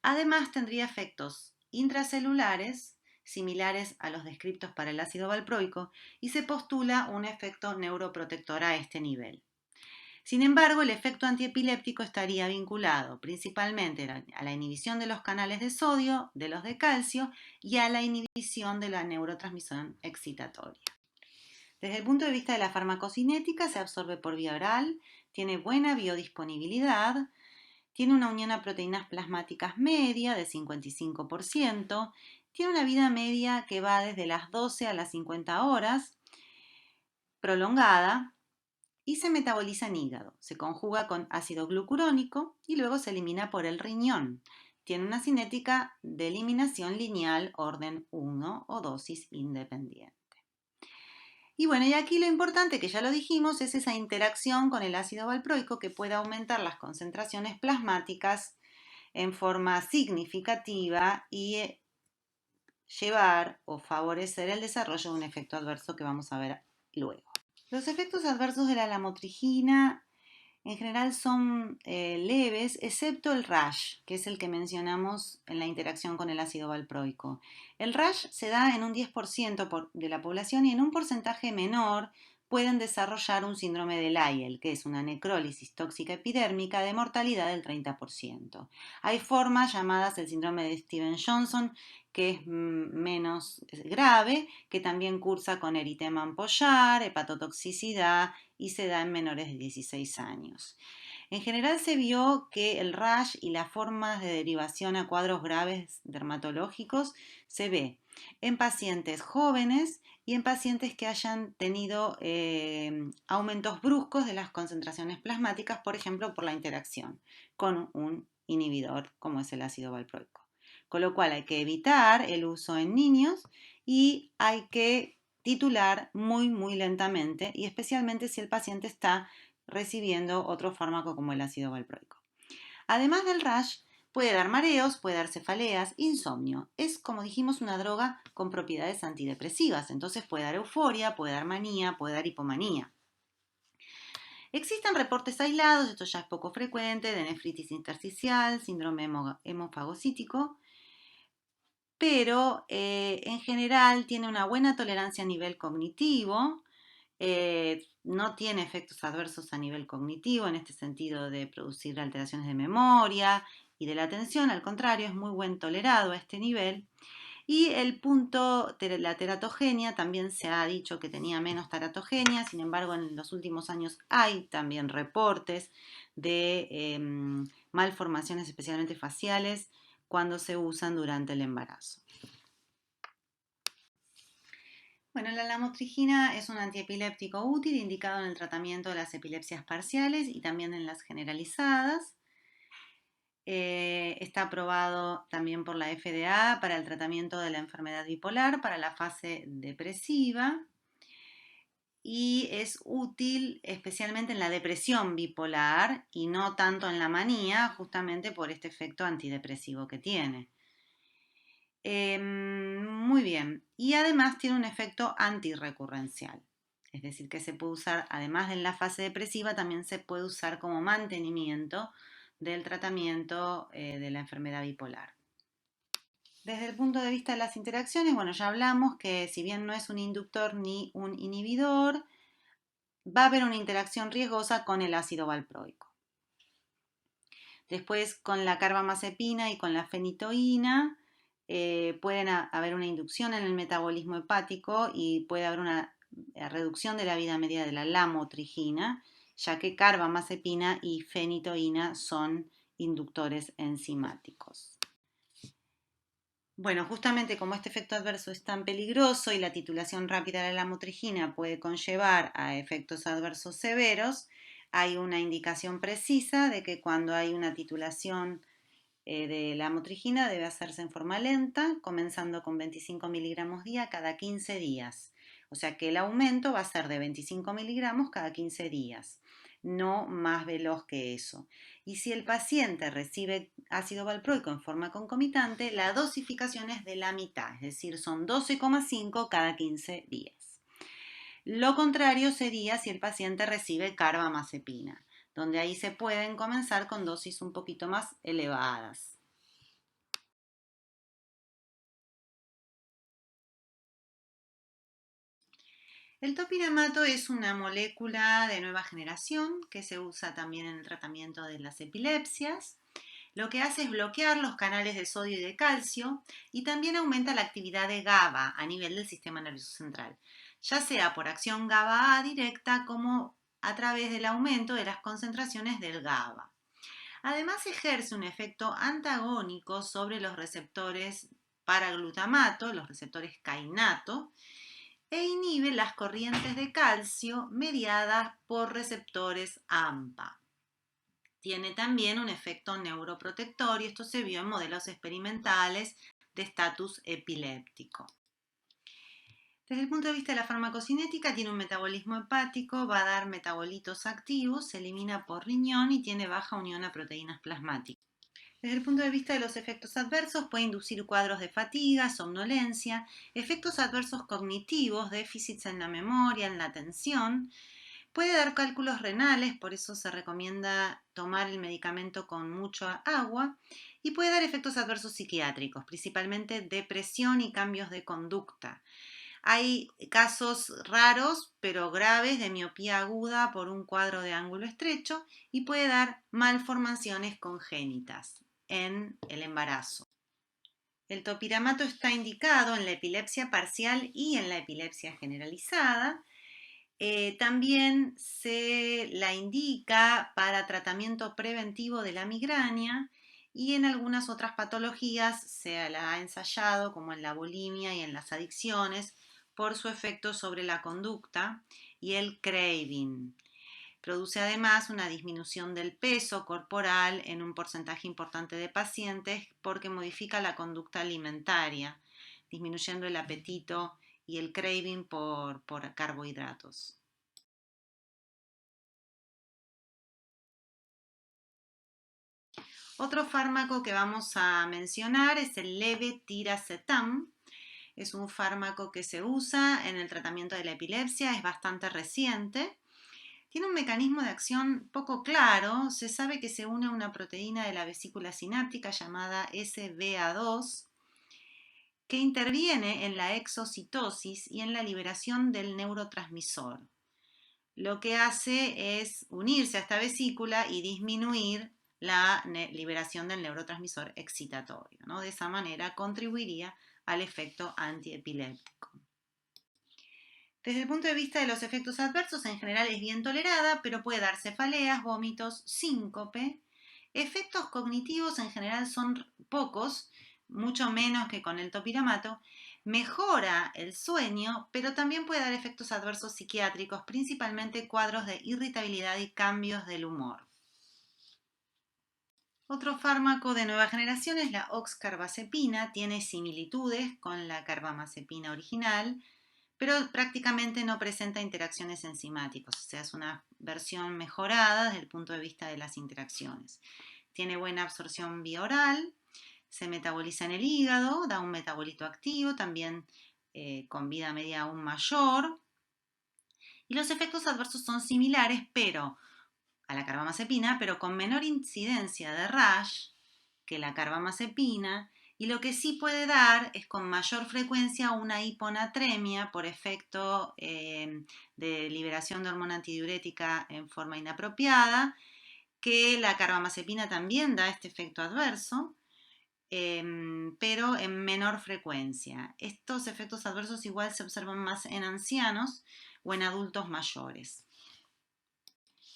Además, tendría efectos intracelulares similares a los descritos para el ácido valproico y se postula un efecto neuroprotector a este nivel. Sin embargo, el efecto antiepiléptico estaría vinculado principalmente a la inhibición de los canales de sodio, de los de calcio y a la inhibición de la neurotransmisión excitatoria. Desde el punto de vista de la farmacocinética, se absorbe por vía oral, tiene buena biodisponibilidad, tiene una unión a proteínas plasmáticas media de 55%, tiene una vida media que va desde las 12 a las 50 horas, prolongada, y se metaboliza en hígado. Se conjuga con ácido glucurónico y luego se elimina por el riñón. Tiene una cinética de eliminación lineal orden 1 o dosis independiente. Y bueno, y aquí lo importante, que ya lo dijimos, es esa interacción con el ácido valproico que puede aumentar las concentraciones plasmáticas en forma significativa y llevar o favorecer el desarrollo de un efecto adverso que vamos a ver luego. Los efectos adversos de la lamotrigina en general son leves, excepto el rash, que es el que mencionamos en la interacción con el ácido valproico. El rash se da en un 10% de la población y en un porcentaje menor pueden desarrollar un síndrome de Lyell, que es una necrólisis tóxica epidérmica de mortalidad del 30%. Hay formas llamadas el síndrome de Stevens-Johnson, que es menos grave, que también cursa con eritema ampollar, hepatotoxicidad y se da en menores de 16 años. En general se vio que el rash y las formas de derivación a cuadros graves dermatológicos se ve en pacientes jóvenes y en pacientes que hayan tenido aumentos bruscos de las concentraciones plasmáticas, por ejemplo, por la interacción con un inhibidor como es el ácido valproico. Con lo cual hay que evitar el uso en niños y hay que titular muy lentamente y especialmente si el paciente está recibiendo otro fármaco como el ácido valproico. Además del rash, puede dar mareos, puede dar cefaleas, insomnio. Es, como dijimos, una droga con propiedades antidepresivas, entonces puede dar euforia, puede dar manía, puede dar hipomanía. Existen reportes aislados, esto ya es poco frecuente, de nefritis intersticial, síndrome hemofagocítico, pero en general tiene una buena tolerancia a nivel cognitivo, no tiene efectos adversos a nivel cognitivo en este sentido de producir alteraciones de memoria y de la atención, al contrario, es muy buen tolerado a este nivel. Y el punto de la teratogenia, también se ha dicho que tenía menos teratogenia, sin embargo en los últimos años hay también reportes de malformaciones especialmente faciales cuando se usan durante el embarazo. Bueno, la lamotrigina es un antiepiléptico útil indicado en el tratamiento de las epilepsias parciales y también en las generalizadas. Está aprobado también por la FDA para el tratamiento de la enfermedad bipolar, para la fase depresiva y es útil especialmente en la depresión bipolar y no tanto en la manía, justamente por este efecto antidepresivo que tiene. Muy bien, y además tiene un efecto antirrecurrencial, es decir, que se puede usar, además de en la fase depresiva, también se puede usar como mantenimiento del tratamiento de la enfermedad bipolar. Desde el punto de vista de las interacciones, bueno, ya hablamos que si bien no es un inductor ni un inhibidor, va a haber una interacción riesgosa con el ácido valproico. Después, con la carbamazepina y con la fenitoína, pueden haber una inducción en el metabolismo hepático y puede haber una reducción de la vida media de la lamotrigina, ya que carbamazepina y fenitoína son inductores enzimáticos. Bueno, justamente como este efecto adverso es tan peligroso y la titulación rápida de la lamotrigina puede conllevar a efectos adversos severos, hay una indicación precisa de que cuando hay una titulación de la lamotrigina debe hacerse en forma lenta, comenzando con 25 miligramos día cada 15 días. O sea que el aumento va a ser de 25 miligramos cada 15 días, no más veloz que eso. Y si el paciente recibe ácido valproico en forma concomitante, la dosificación es de la mitad, es decir, son 12,5 cada 15 días. Lo contrario sería si el paciente recibe carbamazepina, donde ahí se pueden comenzar con dosis un poquito más elevadas. El topiramato es una molécula de nueva generación que se usa también en el tratamiento de las epilepsias. Lo que hace es bloquear los canales de sodio y de calcio y también aumenta la actividad de GABA a nivel del sistema nervioso central, ya sea por acción GABA-A directa como a través del aumento de las concentraciones del GABA. Además ejerce un efecto antagónico sobre los receptores para glutamato, los receptores kainato, e inhibe las corrientes de calcio mediadas por receptores AMPA. Tiene también un efecto neuroprotector y esto se vio en modelos experimentales de estatus epiléptico. Desde el punto de vista de la farmacocinética, tiene un metabolismo hepático, va a dar metabolitos activos, se elimina por riñón y tiene baja unión a proteínas plasmáticas. Desde el punto de vista de los efectos adversos, puede inducir cuadros de fatiga, somnolencia, efectos adversos cognitivos, déficits en la memoria, en la atención. Puede dar cálculos renales, por eso se recomienda tomar el medicamento con mucha agua. Y puede dar efectos adversos psiquiátricos, principalmente depresión y cambios de conducta. Hay casos raros pero graves de miopía aguda por un cuadro de ángulo estrecho y puede dar malformaciones congénitas en el embarazo. El topiramato está indicado en la epilepsia parcial y en la epilepsia generalizada. También se la indica para tratamiento preventivo de la migraña y en algunas otras patologías se la ha ensayado, como en la bulimia y en las adicciones, por su efecto sobre la conducta y el craving. Produce además una disminución del peso corporal en un porcentaje importante de pacientes porque modifica la conducta alimentaria, disminuyendo el apetito y el craving por carbohidratos. Otro fármaco que vamos a mencionar es el levetiracetam. Es un fármaco que se usa en el tratamiento de la epilepsia, es bastante reciente. Tiene un mecanismo de acción poco claro. Se sabe que se une a una proteína de la vesícula sináptica llamada SBA2, que interviene en la exocitosis y en la liberación del neurotransmisor. Lo que hace es unirse a esta vesícula y disminuir la liberación del neurotransmisor excitatorio, ¿no? De esa manera contribuiría al efecto antiepiléptico. Desde el punto de vista de los efectos adversos, en general es bien tolerada, pero puede dar cefaleas, vómitos, síncope. Efectos cognitivos en general son pocos, mucho menos que con el topiramato. Mejora el sueño, pero también puede dar efectos adversos psiquiátricos, principalmente cuadros de irritabilidad y cambios del humor. Otro fármaco de nueva generación es la oxcarbazepina. Tiene similitudes con la carbamazepina original, pero prácticamente no presenta interacciones enzimáticas, o sea, es una versión mejorada desde el punto de vista de las interacciones. Tiene buena absorción vía oral, se metaboliza en el hígado, da un metabolito activo, también con vida media aún mayor, y los efectos adversos son similares a la carbamazepina, pero con menor incidencia de rash que la carbamazepina, y lo que sí puede dar es con mayor frecuencia una hiponatremia por efecto de liberación de hormona antidiurética en forma inapropiada, que la carbamazepina también da este efecto adverso, pero en menor frecuencia. Estos efectos adversos igual se observan más en ancianos o en adultos mayores.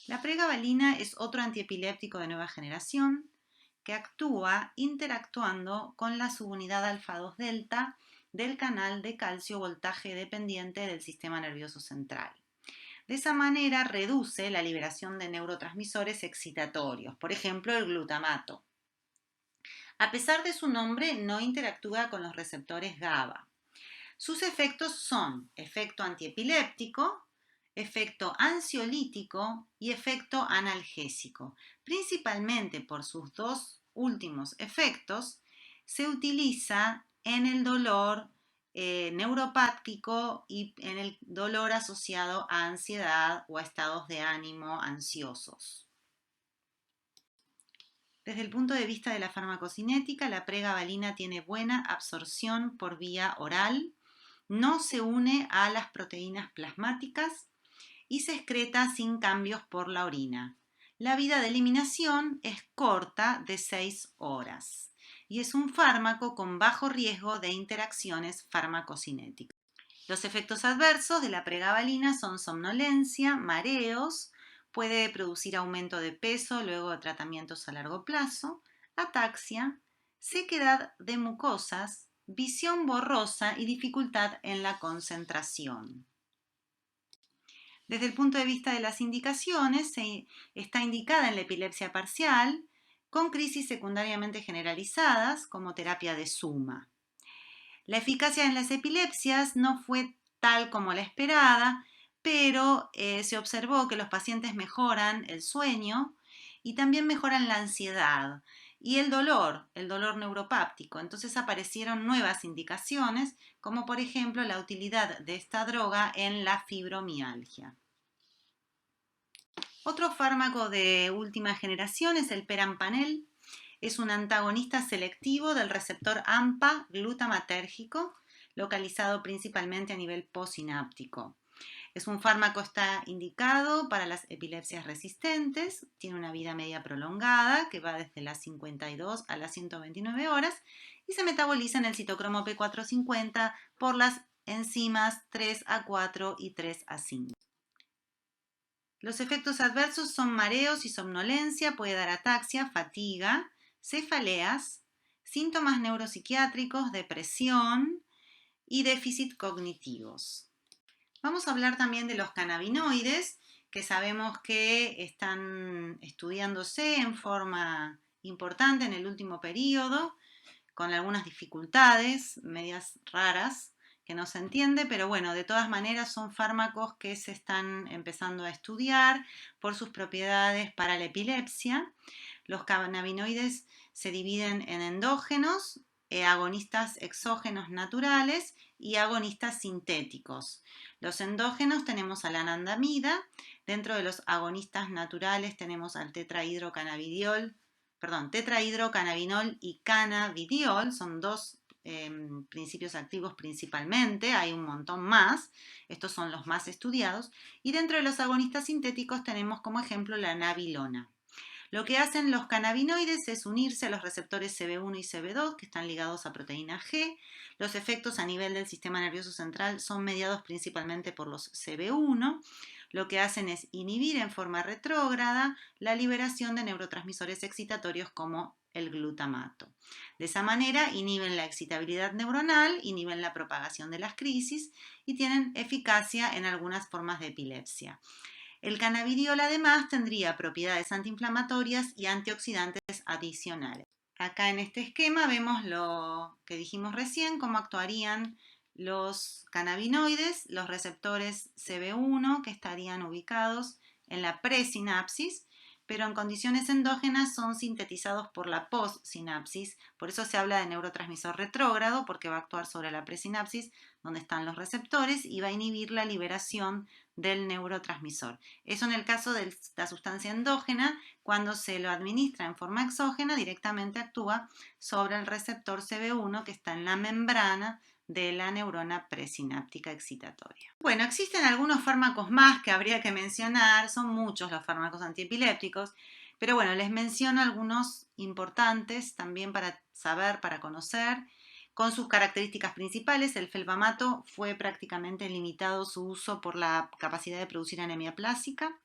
La pregabalina es otro antiepiléptico de nueva generación que actúa interactuando con la subunidad alfa-2 delta del canal de calcio voltaje dependiente del sistema nervioso central. De esa manera reduce la liberación de neurotransmisores excitatorios, por ejemplo el glutamato. A pesar de su nombre, no interactúa con los receptores GABA. Sus efectos son efecto antiepiléptico, efecto ansiolítico y efecto analgésico. Principalmente por sus dos últimos efectos, se utiliza en el dolor neuropático y en el dolor asociado a ansiedad o a estados de ánimo ansiosos. Desde el punto de vista de la farmacocinética, la pregabalina tiene buena absorción por vía oral, no se une a las proteínas plasmáticas y se excreta sin cambios por la orina. La vida de eliminación es corta, de 6 horas, y es un fármaco con bajo riesgo de interacciones farmacocinéticas. Los efectos adversos de la pregabalina son somnolencia, mareos, puede producir aumento de peso luego de tratamientos a largo plazo, ataxia, sequedad de mucosas, visión borrosa y dificultad en la concentración. Desde el punto de vista de las indicaciones, está indicada en la epilepsia parcial con crisis secundariamente generalizadas como terapia de suma. La eficacia en las epilepsias no fue tal como la esperada, pero se observó que los pacientes mejoran el sueño y también mejoran la ansiedad y el dolor neuropáptico. Entonces aparecieron nuevas indicaciones, como por ejemplo la utilidad de esta droga en la fibromialgia. Otro fármaco de última generación es el perampanel. Es un antagonista selectivo del receptor AMPA glutamatérgico. localizado principalmente a nivel postsináptico. Es un fármaco, está indicado para las epilepsias resistentes, tiene una vida media prolongada que va desde las 52 a las 129 horas y se metaboliza en el citocromo P450 por las enzimas 3A4 y 3A5. Los efectos adversos son mareos y somnolencia, puede dar ataxia, fatiga, cefaleas, síntomas neuropsiquiátricos, depresión y déficit cognitivos. Vamos a hablar también de los cannabinoides, que sabemos que están estudiándose en forma importante en el último periodo, con algunas dificultades medias raras que no se entiende, pero bueno, de todas maneras son fármacos que se están empezando a estudiar por sus propiedades para la epilepsia. Los cannabinoides se dividen en endógenos, agonistas exógenos naturales y agonistas sintéticos. Los endógenos tenemos a la anandamida, dentro de los agonistas naturales tenemos al tetrahidrocannabinol y cannabidiol, son dos principios activos principalmente, hay un montón más, estos son los más estudiados, y dentro de los agonistas sintéticos tenemos como ejemplo la nabilona. Lo que hacen los cannabinoides es unirse a los receptores CB1 y CB2 que están ligados a proteína G. Los efectos a nivel del sistema nervioso central son mediados principalmente por los CB1. Lo que hacen es inhibir en forma retrógrada la liberación de neurotransmisores excitatorios como el glutamato. De esa manera inhiben la excitabilidad neuronal, inhiben la propagación de las crisis y tienen eficacia en algunas formas de epilepsia. El cannabidiol además tendría propiedades antiinflamatorias y antioxidantes adicionales. Acá en este esquema vemos lo que dijimos recién, cómo actuarían los cannabinoides, los receptores CB1 que estarían ubicados en la presinapsis, pero en condiciones endógenas son sintetizados por la postsinapsis, por eso se habla de neurotransmisor retrógrado, porque va a actuar sobre la presinapsis, donde están los receptores, y va a inhibir la liberación del neurotransmisor. Eso en el caso de la sustancia endógena, cuando se lo administra en forma exógena, directamente actúa sobre el receptor CB1 que está en la membrana de la neurona presináptica excitatoria. Bueno, existen algunos fármacos más que habría que mencionar, son muchos los fármacos antiepilépticos, pero bueno, les menciono algunos importantes también para saber, para conocer. Con sus características principales, el felbamato fue prácticamente limitado su uso por la capacidad de producir anemia plástica.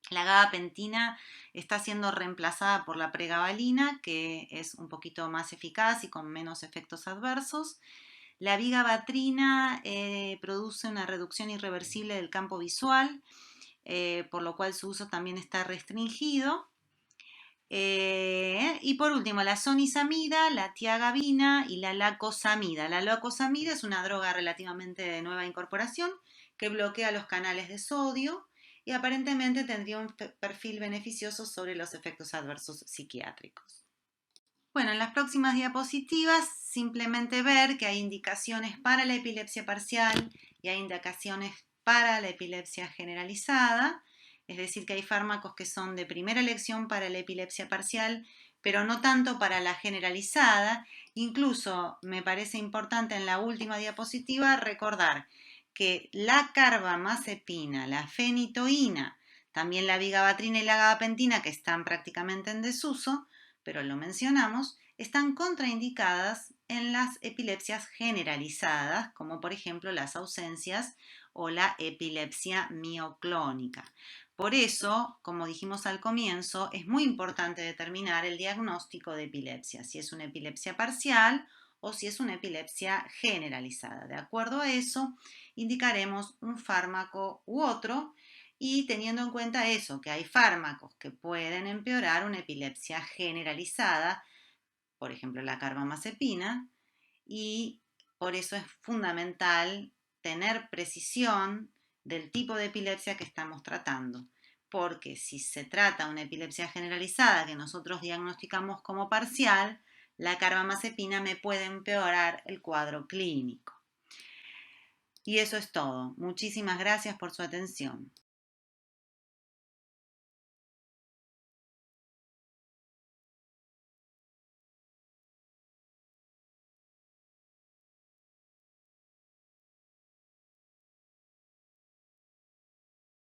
La gabapentina está siendo reemplazada por la pregabalina, que es un poquito más eficaz y con menos efectos adversos. La vigabatrina produce una reducción irreversible del campo visual, por lo cual su uso también está restringido. Y por último, la sonisamida, la tiagabina y la lacosamida. La lacosamida es una droga relativamente de nueva incorporación que bloquea los canales de sodio y aparentemente tendría un perfil beneficioso sobre los efectos adversos psiquiátricos. Bueno, en las próximas diapositivas simplemente ver que hay indicaciones para la epilepsia parcial y hay indicaciones para la epilepsia generalizada. Es decir, que hay fármacos que son de primera elección para la epilepsia parcial, pero no tanto para la generalizada. Incluso me parece importante en la última diapositiva recordar que la carbamazepina, la fenitoína, también la vigabatrina y la gabapentina, que están prácticamente en desuso, pero lo mencionamos, están contraindicadas en las epilepsias generalizadas, como por ejemplo las ausencias o la epilepsia mioclónica. Por eso, como dijimos al comienzo, es muy importante determinar el diagnóstico de epilepsia, si es una epilepsia parcial o si es una epilepsia generalizada. De acuerdo a eso, indicaremos un fármaco u otro y teniendo en cuenta eso, que hay fármacos que pueden empeorar una epilepsia generalizada, por ejemplo la carbamazepina, y por eso es fundamental tener precisión del tipo de epilepsia que estamos tratando. Porque si se trata una epilepsia generalizada que nosotros diagnosticamos como parcial, la carbamazepina me puede empeorar el cuadro clínico. Y eso es todo. Muchísimas gracias por su atención.